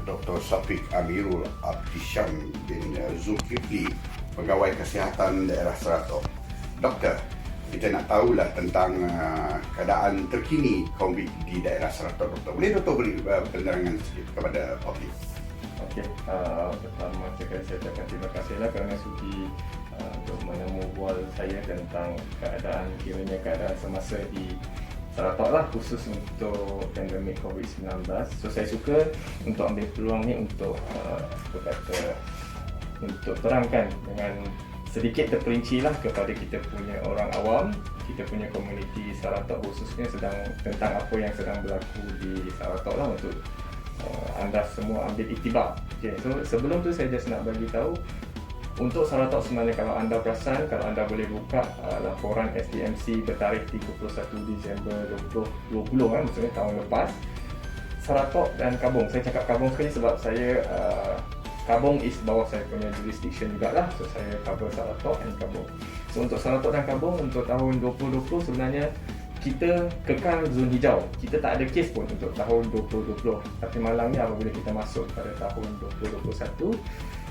Dr. Safiq Amirul Abdisham bin Zulkifli, Pegawai Kesihatan Daerah Saratog. Doktor, kita nak tahulah tentang keadaan terkini COVID di daerah Saratog. Doktor, boleh Doktor beri penerangan sikit kepada publik? Okey, pertama sekali saya ucapkan terima kasihlah kerana sudi untuk menemubual saya tentang keadaan semasa di Saratog lah, khusus untuk pandemik COVID-19. So saya suka untuk ambil peluang ni untuk untuk terangkan dengan sedikit terperinci lah kepada kita punya orang awam, kita punya komuniti Saratog khususnya tentang apa yang sedang berlaku di Saratog lah, untuk anda semua ambil iktibar. Okay, so sebelum tu saya just nak bagi tahu untuk Saratog sebenarnya, kalau anda perasan, kalau anda boleh buka laporan SDMC bertarikh 31 Disember 2020 maksudnya tahun lepas, Saratog dan Kabong, saya cakap Kabong sekali sebab saya Kabong is bawah saya punya jurisdiction jugalah, so saya cover Saratog dan Kabong. So untuk Saratog dan Kabong untuk tahun 2020 sebenarnya kita kekal zon hijau, kita tak ada kes pun untuk tahun 2020. Tapi malangnya apabila kita masuk pada tahun 2021,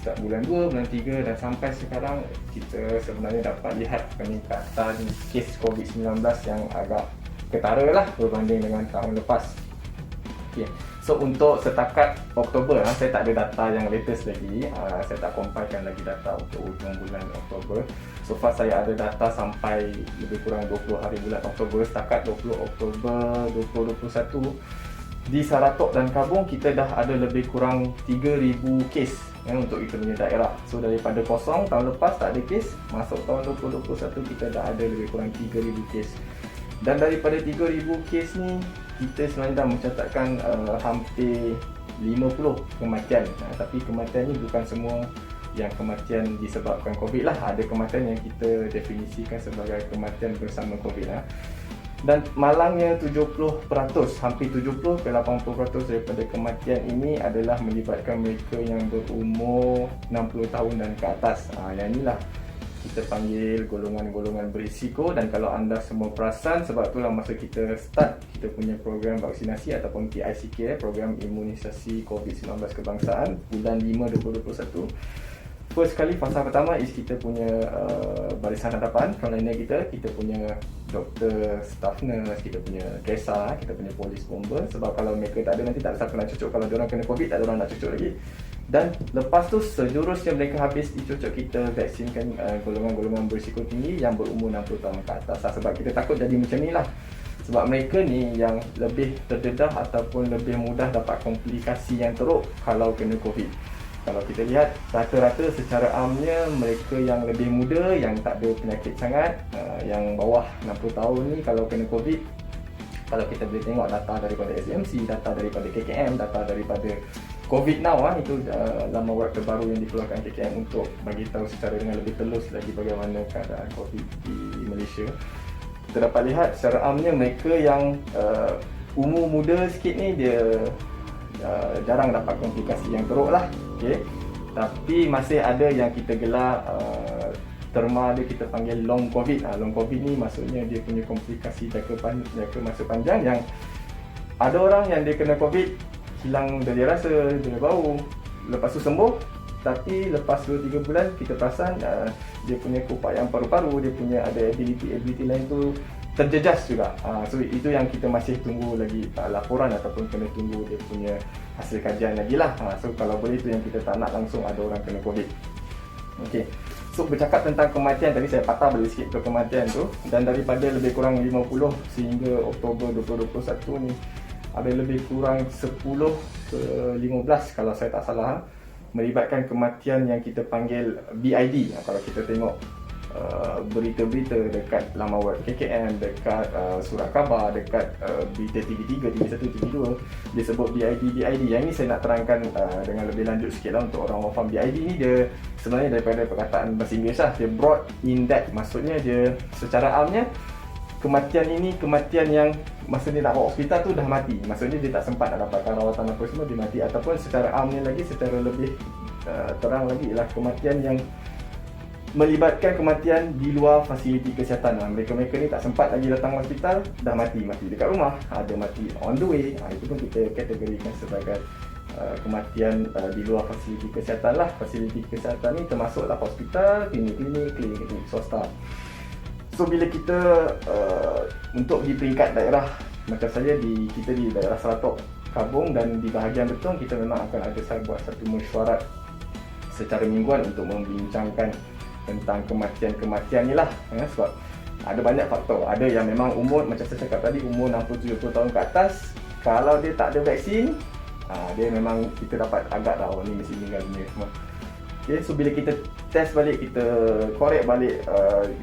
start bulan 2, bulan 3 dan sampai sekarang, kita sebenarnya dapat lihat peningkatan kes COVID-19 yang agak ketara lah berbanding dengan tahun lepas. Okay. So untuk setakat Oktober, saya tak ada data yang latest lagi, saya tak compilekan lagi data untuk ujung bulan Oktober. So far saya ada data sampai lebih kurang 20 hari bulan Oktober. Setakat 20 Oktober 2021 di Saratog dan Kabong kita dah ada lebih kurang 3,000 kes untuk kita punya daerah. So daripada kosong tahun lepas tak ada kes, masuk tahun 2021 kita dah ada lebih kurang 3,000 kes. Dan daripada 3,000 kes ni, kita sebenarnya dah mencatatkan hampir 50 kematian. Tapi kematian ni bukan semua yang kematian disebabkan COVID lah. Ada kematian yang kita definisikan sebagai kematian bersama COVID lah. Dan malangnya 70%, hampir 70 ke 80% daripada kematian ini adalah melibatkan mereka yang berumur 60 tahun dan ke atas. Yang inilah kita panggil golongan-golongan berisiko. Dan kalau anda semua perasan, sebab itulah masa kita start kita punya program vaksinasi ataupun PICK, program imunisasi COVID-19 kebangsaan, bulan 5 2021, first kali fasa pertama is kita punya barisan hadapan frontline kita punya doktor, staff nurse, kita punya dresser, kita punya polis bomber. Sebab kalau mereka tak ada, nanti tak ada siapa nak cucuk. Kalau diorang kena COVID, tak ada orang nak cucuk lagi. Dan lepas tu sejurusnya mereka habis dicucuk, kita vaksinkan golongan-golongan berisiko tinggi yang berumur 60 tahun ke atas. Sebab kita takut jadi macam ni lah. Sebab mereka ni yang lebih terdedah ataupun lebih mudah dapat komplikasi yang teruk kalau kena COVID. Kalau kita lihat rata-rata secara amnya, mereka yang lebih muda, yang tak ada penyakit sangat, yang bawah 60 tahun ni kalau kena COVID, kalau kita boleh tengok data daripada SMC, data daripada KKM, data daripada COVID Now, itu laman web terbaru yang dikeluarkan KKM untuk bagi tahu secara dengan lebih telus lagi bagaimana keadaan COVID di Malaysia. Kita dapat lihat secara amnya mereka yang umur muda sikit ni dia jarang dapat komplikasi yang teruk lah. Okay. Tapi masih ada yang kita gelar terma dia kita panggil long COVID. Long COVID ni maksudnya dia punya komplikasi jangka masa panjang, yang ada orang yang dia kena COVID, hilang dia rasa, dia bau, lepas tu sembuh, tapi lepas 2-3 bulan kita perasan dia punya keupayaan paru-paru, dia punya ada ability lain tu terjejas juga. So itu yang kita masih tunggu lagi laporan ataupun kena tunggu dia punya hasil kajian lagi lah. So kalau boleh itu yang kita tak nak langsung ada orang kena COVID. Okay. So bercakap tentang kematian, tadi saya patah balik sikit ke kematian tu. Dan daripada lebih kurang 50 sehingga Oktober 2021 ni, ada lebih kurang 10 ke 15 kalau saya tak salah, melibatkan kematian yang kita panggil BID. Kalau kita tengok berita-berita dekat laman web KKM, dekat surat khabar, dekat berita TV3, TV1, TV2, dia sebut BID. Yang ini saya nak terangkan dengan lebih lanjut sikit lah untuk orang faham. BID ni dia sebenarnya daripada perkataan bahasa Inggeris lah, dia broad in depth. Maksudnya dia secara amnya, kematian ini kematian yang masa dia nak bawa hospital tu dah mati. Maksudnya dia tak sempat nak dapatkan rawatan apa semua, dia mati. Ataupun secara amnya lagi, secara lebih terang lagi ialah kematian yang melibatkan kematian di luar fasiliti kesihatan. Mereka-mereka ni tak sempat lagi datang hospital, dah mati dekat rumah, ada mati on the way. Itu pun kita kategorikan sebagai kematian di luar fasiliti kesihatan lah. Fasiliti kesihatan ni termasuklah hospital, klinik swasta. So bila kita untuk di peringkat daerah, macam saya kita di daerah Saratok, Kabung, dan di bahagian Betong, kita memang akan ada buat satu mesyuarat secara mingguan untuk membincangkan tentang kematian-kematian ni lah, sebab ada banyak faktor. Ada yang memang umur, macam saya cakap tadi, umur 60-70 tahun ke atas, kalau dia tak ada vaksin, dia memang kita dapat agak dah ni mesti meninggal dunia semua. Okay, so bila kita test balik, kita korek balik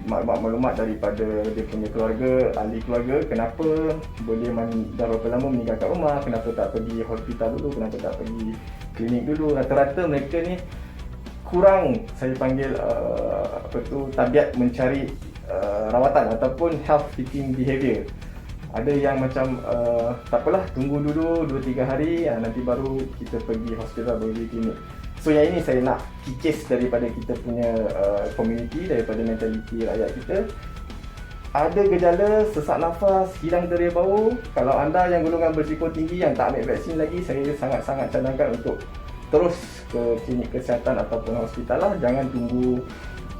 maklumat daripada dia punya keluarga, ahli keluarga, kenapa boleh dah berapa lama meninggal kat rumah, kenapa tak pergi hospital dulu, kenapa tak pergi klinik dulu. Rata-rata mereka ni kurang, saya panggil tabiat mencari rawatan ataupun health seeking behaviour. Ada yang macam tak apalah, tunggu dulu 2-3 hari, nanti baru kita pergi hospital, baru pergi klinik. So yang ini saya nak kikis daripada kita punya community, daripada mentaliti rakyat kita. Ada gejala sesak nafas, hilang deria bau, kalau anda yang golongan berisiko tinggi yang tak ambil vaksin lagi, saya sangat-sangat cadangkan untuk terus ke klinik kesihatan ataupun hospital lah. Jangan tunggu,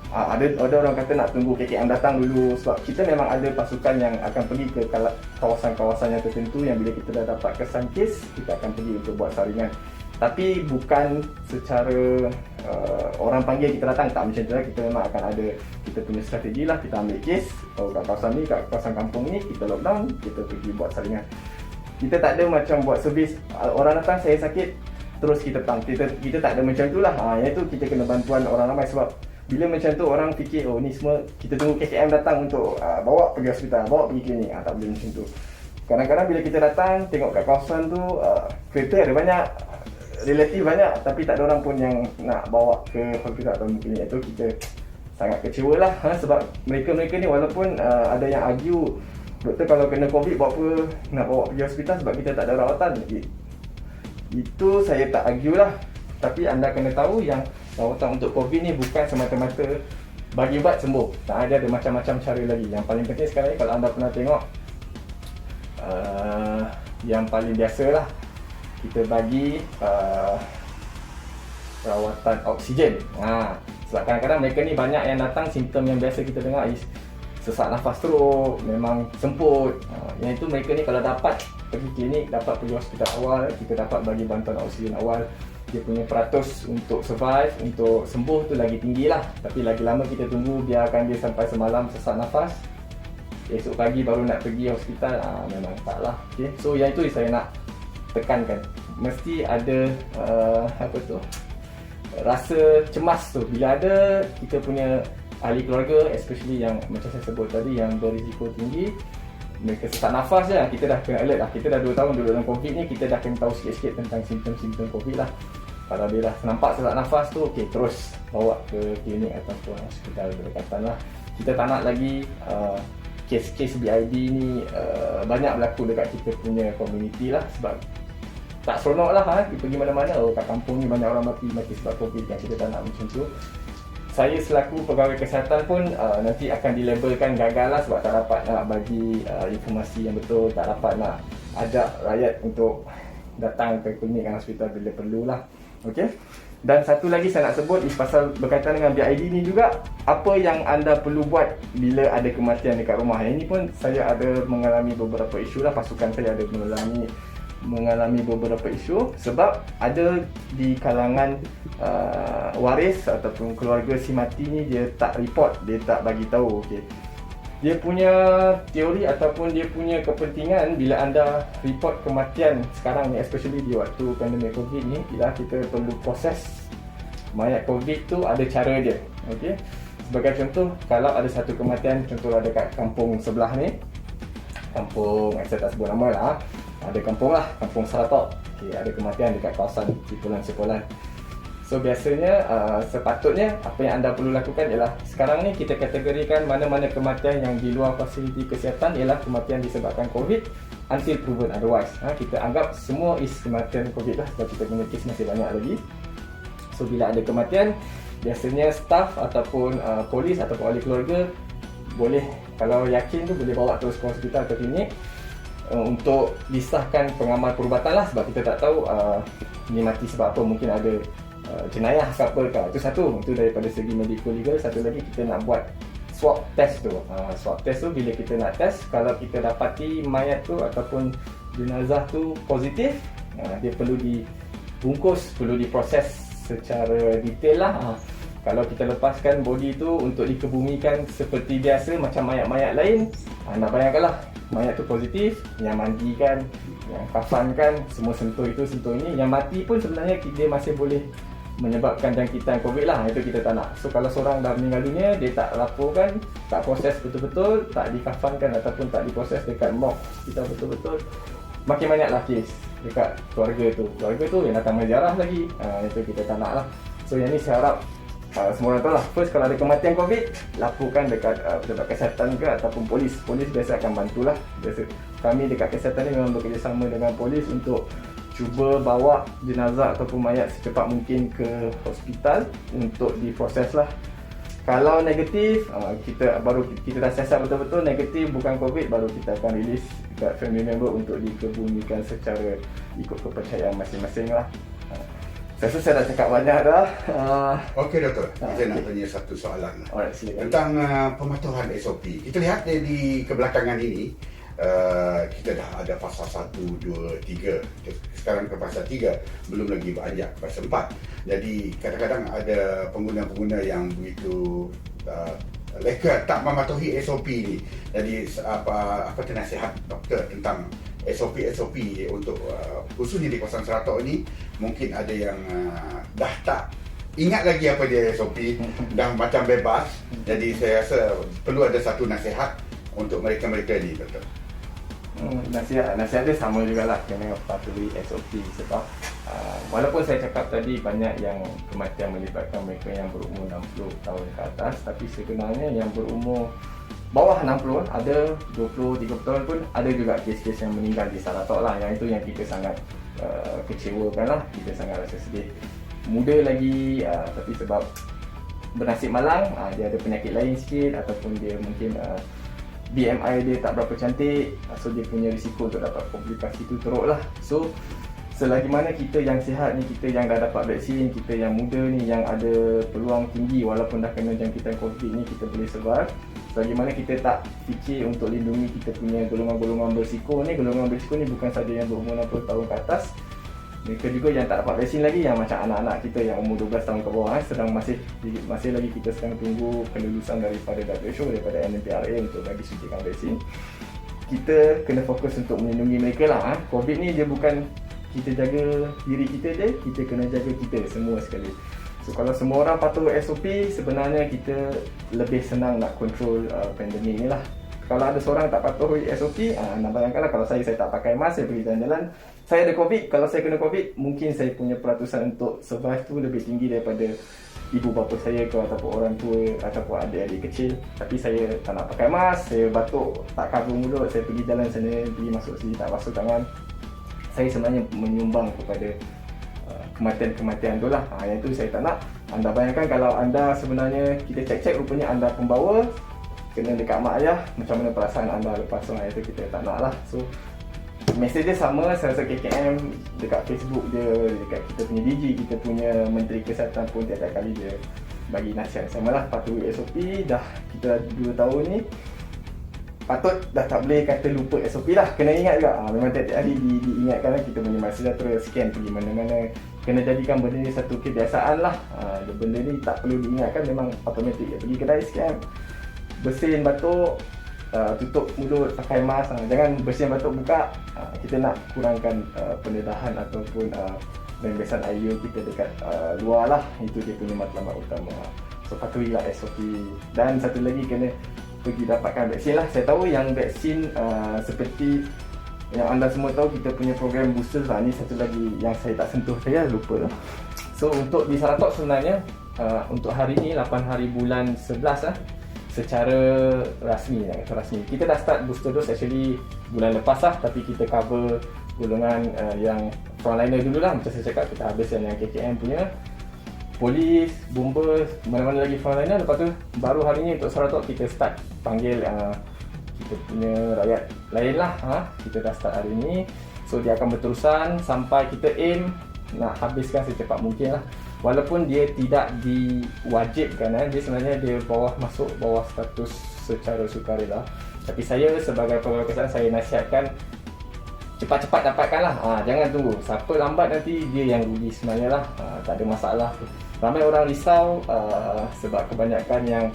ada orang kata nak tunggu KKM datang dulu, sebab kita memang ada pasukan yang akan pergi ke kawasan-kawasan yang tertentu yang bila kita dah dapat kesan kes, kita akan pergi untuk buat saringan. Tapi bukan secara orang panggil kita datang, tak macam tu lah. Kita memang akan ada kita punya strategi lah. Kita ambil kes kat kawasan ni, kat kawasan kampung ni, kita lockdown, kita pergi buat saringan. Kita tak ada macam buat servis, orang datang saya sakit terus kita petang. Kita tak ada macam tu lah. Iaitu kita kena bantuan orang ramai, sebab bila macam tu orang fikir, oh ni semua kita tunggu KKM datang untuk bawa pergi hospital, bawa pergi klinik. Tak boleh macam tu. Kadang-kadang bila kita datang tengok kat kawasan tu, kereta ada banyak, relatif banyak, tapi tak ada orang pun yang nak bawa ke hospital atau klinik. Itu kita sangat kecewa lah, sebab mereka ni walaupun ada yang argue, doktor kalau kena COVID buat apa nak bawa pergi hospital sebab kita tak ada rawatan. Itu saya tak argue lah. Tapi anda kena tahu yang rawatan untuk COVID ni bukan semata-mata bagi ubat sembuh. Ada macam-macam cara lagi. Yang paling penting sekarang ni, kalau anda pernah tengok yang paling biasa lah, kita bagi rawatan oksigen. Sebab kadang-kadang mereka ni banyak yang datang, simptom yang biasa kita dengar is sesak nafas teruk, memang semput. Yang itu mereka ni kalau dapat pergi klinik, dapat pergi hospital awal, kita dapat bagi bantuan oksigen awal, dia punya peratus untuk survive, untuk sembuh tu lagi tinggi lah. Tapi lagi lama kita tunggu, biarkan dia sampai semalam sesak nafas, esok pagi baru nak pergi hospital, memang tak lah. Okay? So yang itu saya nak tekankan, mesti ada rasa cemas tu. Bila ada kita punya ahli keluarga, especially yang macam saya sebut tadi, yang berisiko tinggi, mereka sesak nafas je, kita dah kena alert lah. Kita dah 2 tahun duduk dalam COVID ni, kita dah kena tahu sikit-sikit tentang simptom-simptom COVID lah. Kalau dia dah nampak sesak nafas tu, okay, terus bawa ke klinik ataupun hospital berdekatan lah. Kita tak nak lagi kes-kes BID ni banyak berlaku dekat kita punya community lah, sebab tak seronok lah pergi mana-mana, kat kampung ni banyak orang mati sebab COVID, yang kita tak nak macam tu. Saya selaku pegawai kesihatan pun nanti akan dilabelkan gagal lah, sebab tak dapat nak bagi informasi yang betul, tak dapat nak ajak rakyat untuk datang ke klinik dan hospital bila perlu lah. Okay? Dan satu lagi saya nak sebut is pasal berkaitan dengan BID ni juga, apa yang anda perlu buat bila ada kematian dekat rumah. Yang ini pun saya ada mengalami beberapa isu lah, pasukan saya ada mengalami beberapa isu, sebab ada di kalangan waris ataupun keluarga si mati ni, dia tak report, dia tak bagi tahu. Okay, dia punya teori ataupun dia punya kepentingan bila anda report kematian sekarang ni, especially di waktu pandemik COVID ni, bila kita perlu proses mayat COVID tu, ada cara dia. Okay, sebagai contoh, kalau ada satu kematian, contoh ada kat kampung sebelah ni, kampung, saya tak sebut nama lah, ada kampung lah, kampung Saratok. Okay, ada kematian dekat kawasan Cipulan. So biasanya sepatutnya apa yang anda perlu lakukan ialah, sekarang ni kita kategorikan mana-mana kematian yang di luar fasiliti kesihatan ialah kematian disebabkan COVID until proven otherwise. Kita anggap semua is kematian COVID lah, sebab kita punya kes masih banyak lagi. So bila ada kematian, biasanya staff ataupun polis ataupun ahli keluarga boleh, kalau yakin tu, boleh bawa terus ke hospital atau klinik. untuk disahkan pengamal perubatan lah, sebab kita tak tahu ni mati sebab apa, mungkin ada jenayah ke apa ke. Itu satu, itu daripada segi medical legal. Satu lagi kita nak buat swab test tu. Swab test tu bila kita nak test, kalau kita dapati mayat tu ataupun jenazah tu positif, dia perlu dibungkus, perlu diproses secara detail lah. Kalau kita lepaskan body tu untuk dikebumikan seperti biasa macam mayat-mayat lain, nak bayangkanlah mayat tu positif, yang mandikan, yang kafankan, semua sentuh itu, sentuh ini. Yang mati pun sebenarnya dia masih boleh menyebabkan jangkitan COVID lah. Itu kita tak nak. So kalau seorang dah meninggal dunia, dia tak laporkan, tak proses betul-betul, tak dikafankan ataupun tak diproses dekat morgue kita betul-betul, makin banyaklah kes dekat keluarga tu. Keluarga tu yang datang menziarah lagi, itu kita tak nak lah. So yang ni saya harap semua orang tahu lah. First, kalau ada kematian COVID, laporkan dekat pejabat kesihatan ke ataupun polis. Polis biasa akan bantulah. Biasa kami dekat kesihatan ni memang bekerjasama dengan polis untuk cuba bawa jenazah ataupun mayat secepat mungkin ke hospital untuk diproses lah. Kalau negatif, kita dah siasat betul-betul negatif bukan COVID, baru kita akan release dekat family member untuk dikebumikan secara ikut kepercayaan masing-masing lah. Saya rasa saya dah cakap banyak dah. Okey doktor, saya nak tanya satu soalan. Alright, silakan. Tentang pematuhan SOP. Kita lihat di kebelakangan ini, kita dah ada fasa 1, 2, 3. Sekarang ke fasa 3, belum lagi beranjak ke fasa 4. Jadi kadang-kadang ada pengguna-pengguna yang begitu leka tak mematuhi SOP ni. Jadi apa nasihat doktor tentang SOP untuk khususnya di kawasan Seratok ini? Mungkin ada yang dah tak ingat lagi apa dia SOP, dah macam bebas. Jadi saya rasa perlu ada satu nasihat untuk mereka-mereka ni, doktor. Nasihat dia sama jugalah, kena patuhi SOP. Sebab walaupun saya cakap tadi banyak yang kematian melibatkan mereka yang berumur 60 tahun ke atas, tapi sebenarnya yang berumur bawah 60, ada 20-30 tahun pun ada juga kes-kes yang meninggal di Seratok lah. Yang itu yang kita sangat kecewakan lah, kita sangat rasa sedih. Muda lagi, tapi sebab bernasib malang, dia ada penyakit lain sikit, ataupun dia mungkin BMI dia tak berapa cantik, so dia punya risiko untuk dapat komplikasi tu teruk lah. So selagi mana kita yang sihat ni, kita yang dah dapat vaksin, kita yang muda ni, yang ada peluang tinggi walaupun dah kena jangkitan COVID ni, kita boleh survive. Selagi mana kita tak fikir untuk lindungi kita punya golongan-golongan berisiko ni. Golongan berisiko ni bukan saja yang berumur 60 tahun ke atas, mereka juga yang tak dapat vaksin lagi, yang macam anak-anak kita yang umur 12 tahun ke bawah, sedang masih lagi kita sedang tunggu kelulusan daripada WHO, daripada NMPRA untuk bagi suntikan vaksin. Kita kena fokus untuk melindungi mereka lah. COVID ni dia bukan kita jaga diri kita je, kita kena jaga kita semua sekali. So kalau semua orang patuh SOP, sebenarnya kita lebih senang nak control pandemik ni lah. Kalau ada seorang tak patuh SOP, nak bayangkanlah kalau saya tak pakai mask, saya pergi jalan-jalan, saya ada COVID. Kalau saya kena COVID, mungkin saya punya peratusan untuk survive tu lebih tinggi daripada ibu bapa saya ke, ataupun orang tua, ataupun adik-adik kecil. Tapi saya tak nak pakai mask, saya batuk, tak cover mulut, saya pergi jalan sana, pergi masuk sini, tak basuh tangan. Saya sebenarnya menyumbang kepada kematian-kematian tu lah. Yang tu saya tak nak. Anda bayangkan kalau anda sebenarnya, kita cek-cek rupanya anda pembawa, kena dekat mak ayah, macam mana perasaan anda lepas tu? Itu kita tak nak lah. So mesej dia sama. Saya rasa KKM dekat Facebook dia, dekat kita punya DG, kita punya Menteri Kesihatan pun tiap-tiap kali dia bagi nasihat sama lah, patuhi SOP. Dah kita 2 tahun ni, patut dah tak boleh kata lupa SOP lah. Kena ingat juga, memang tiap-tiap hari diingatkan lah. Kita punya MySejahtera scan pergi mana-mana, kena jadikan benda ni satu kebiasaan lah. Benda ni tak perlu diingatkan, memang automatik. Pergi kedai scan, bersin batuk, tutup mulut, pakai mask. Jangan bersin batuk buka. Kita nak kurangkan pendedahan ataupun rembesan air kita dekat luar lah. Itu dia punya matlamat utama. So patuhilah SOP. Dan satu lagi, kena pergi dapatkan vaksin lah. Saya tahu yang vaksin seperti yang anda semua tahu, kita punya program booster lah. Ni satu lagi yang saya tak sentuh, saya lupa. So untuk di Seratok sebenarnya, untuk hari ni 8 hari bulan 11 lah, secara rasmi lah, rasmi kita dah start booster dose actually bulan lepas lah. Tapi kita cover golongan yang frontliner dulu lah. Macam saya cakap, kita habiskan yang KKM punya, polis, bombers, mana-mana lagi frontliner. Lepas tu baru hari ni untuk Seratok kita start panggil kita punya rakyat lain lah, kita dah start hari ni. So dia akan berterusan sampai kita aim nak habiskan secepat mungkin lah. Walaupun dia tidak diwajibkan, dia sebenarnya dia masuk bawah status secara sukarela. Tapi saya sebagai pegawai kesihatan, saya nasihatkan cepat-cepat dapatkan lah. Jangan tunggu, siapa lambat nanti dia yang rugi sebenarnya lah. Tak ada masalah. Ramai orang risau sebab kebanyakan yang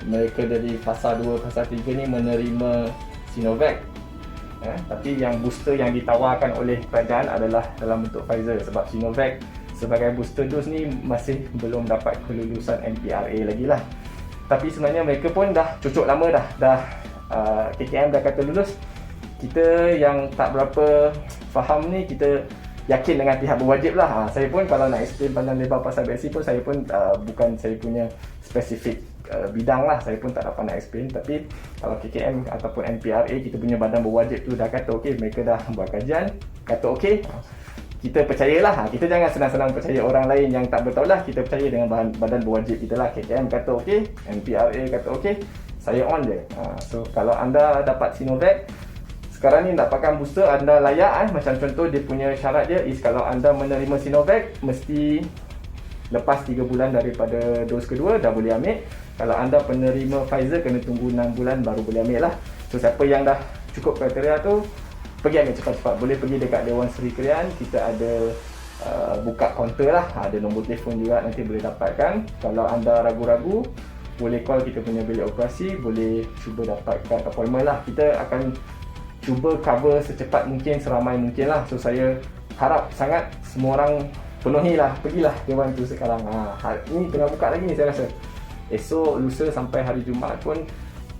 mereka dari fasa 2, fasa 3 ni menerima Sinovac. Tapi yang booster yang ditawarkan oleh kerajaan adalah dalam bentuk Pfizer, sebab Sinovac sebagai booster dose ni masih belum dapat kelulusan MPRA lagi lah. Tapi sebenarnya mereka pun dah cucuk lama dah KKM dah kata lulus. Kita yang tak berapa faham ni, kita yakin dengan pihak berwajib lah. Saya pun kalau nak explain panjang lebar pasal vaksin pun, saya pun bukan saya punya spesifik bidang lah, saya pun tak dapat nak explain. Tapi kalau KKM ataupun MPRA, kita punya badan berwajib tu dah kata okey, mereka dah buat kajian, kata okey, kita percayalah. Kita jangan senang-senang percaya orang lain yang tak bertahu lah. Kita percaya dengan badan berwajib kita lah. KKM kata okey, MPRA kata okey, saya on je. So kalau anda dapat Sinovac sekarang ni, nak pakai booster, anda layak. Macam contoh dia punya syarat dia is kalau anda menerima Sinovac, mesti lepas 3 bulan daripada dos kedua dah boleh ambil. Kalau anda penerima Pfizer, kena tunggu 6 bulan baru boleh ambil lah. So siapa yang dah cukup kriteria tu, pergi ambil cepat-cepat. Boleh pergi dekat Dewan Seri Krian, kita ada buka kaunter lah, ada nombor telefon juga, nanti boleh dapatkan. Kalau anda ragu-ragu, boleh call kita punya bilik operasi, boleh cuba dapatkan appointment lah. Kita akan cuba cover secepat mungkin, seramai mungkin lah. So saya harap sangat semua orang penuhilah, pergilah Dewan tu sekarang. Ni tengah buka lagi ni saya rasa. Esok, lusa sampai hari Jumaat pun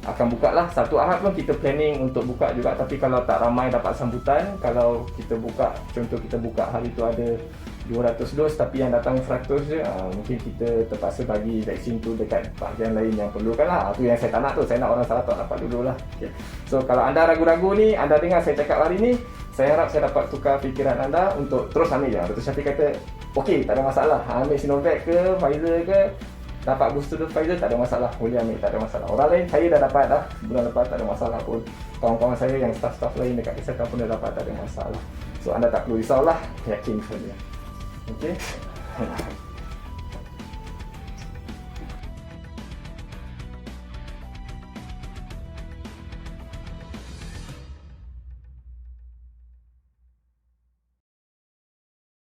akan buka lah. Sabtu Ahad pun kita planning untuk buka juga. Tapi kalau tak ramai dapat sambutan, kalau kita buka, contoh kita buka hari tu ada 200 dos tapi yang datang 100 je, mungkin kita terpaksa bagi vaksin tu dekat bahagian lain yang perlukan lah. Tu yang saya tak nak tu, saya nak orang Sarawak dapat dulu lah. Okay. So kalau anda ragu-ragu ni, anda dengar saya cakap hari ni, saya harap saya dapat tukar fikiran anda untuk terus ambil je. Dr. Syafiq kata, okey, tak ada masalah. Ambil Sinovac ke, Pfizer ke, dapat booster dose Pfizer, tak ada masalah. Boleh ambil, tak ada masalah. Orang lain, saya dah dapat dah. Bulan lepas tak ada masalah pun. Kawan-kawan saya yang staff-staff lain dekat kesihatan pun dah dapat, tak ada masalah. So anda tak perlu risaulah, yakin saja. Okay.